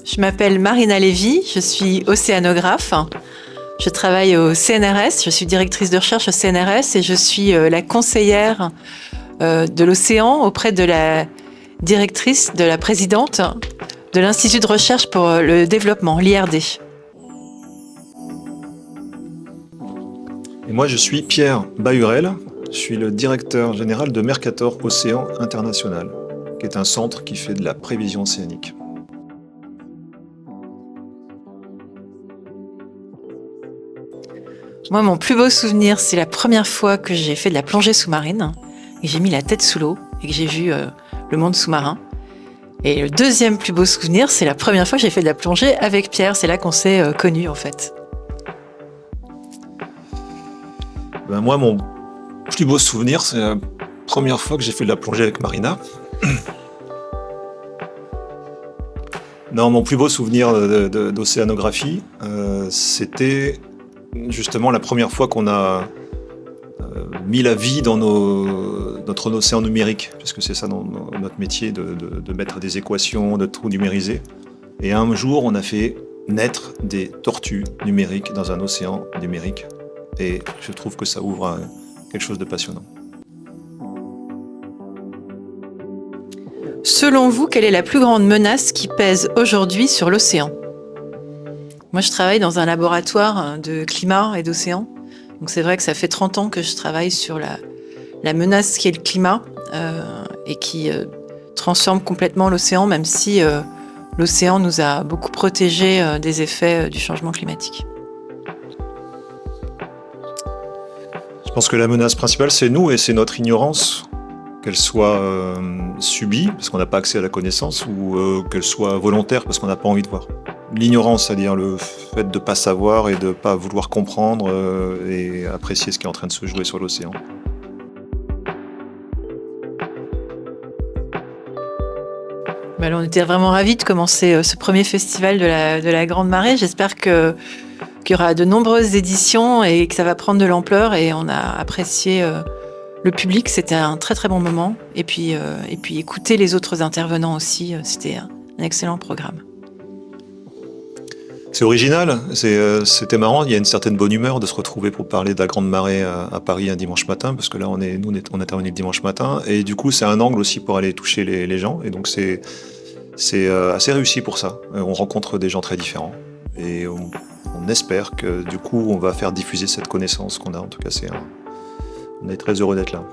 Je m'appelle Marina Lévy, je suis océanographe. Je travaille au CNRS, je suis directrice de recherche au CNRS et je suis la conseillère de l'océan auprès de la directrice, de la présidente de l'Institut de recherche pour le développement, l'IRD. Et moi, je suis Pierre Bahurel, je suis le directeur général de Mercator Océan International, qui est un centre qui fait de la prévision océanique. Moi, mon plus beau souvenir, c'est la première fois que j'ai fait de la plongée sous-marine et j'ai mis la tête sous l'eau et que j'ai vu le monde sous-marin. Et le deuxième plus beau souvenir, c'est la première fois que j'ai fait de la plongée avec Pierre. C'est là qu'on s'est connus, en fait. Moi, mon plus beau souvenir, c'est la première fois que j'ai fait de la plongée avec Marina. Non, mon plus beau souvenir d'océanographie, c'était justement la première fois qu'on a mis la vie dans notre océan numérique, puisque c'est ça notre métier, de mettre des équations, de tout numériser. Et un jour, on a fait naître des tortues numériques dans un océan numérique. Et je trouve que ça ouvre quelque chose de passionnant. Selon vous, quelle est la plus grande menace qui pèse aujourd'hui sur l'océan ? Moi, je travaille dans un laboratoire de climat et d'océan. Donc c'est vrai que ça fait 30 ans que je travaille sur la menace qui est le climat et qui transforme complètement l'océan, même si l'océan nous a beaucoup protégés des effets du changement climatique. Je pense que la menace principale, c'est nous et c'est notre ignorance, qu'elle soit subie, parce qu'on n'a pas accès à la connaissance, ou qu'elle soit volontaire, parce qu'on n'a pas envie de voir. L'ignorance, c'est-à-dire le fait de ne pas savoir et de ne pas vouloir comprendre et apprécier ce qui est en train de se jouer sur l'océan. On était vraiment ravis de commencer ce premier festival de la Grande Marée. J'espère qu'il y aura de nombreuses éditions et que ça va prendre de l'ampleur. Et on a apprécié le public, c'était un très très bon moment. Et puis écouter les autres intervenants aussi, c'était un excellent programme. C'est original, c'était marrant, il y a une certaine bonne humeur de se retrouver pour parler de la Grande Marée à Paris un dimanche matin, parce que là on intervenu le dimanche matin, et du coup c'est un angle aussi pour aller toucher les gens, et donc c'est assez réussi pour ça. On rencontre des gens très différents, et on espère que du coup on va faire diffuser cette connaissance qu'on a, en tout cas on est très heureux d'être là.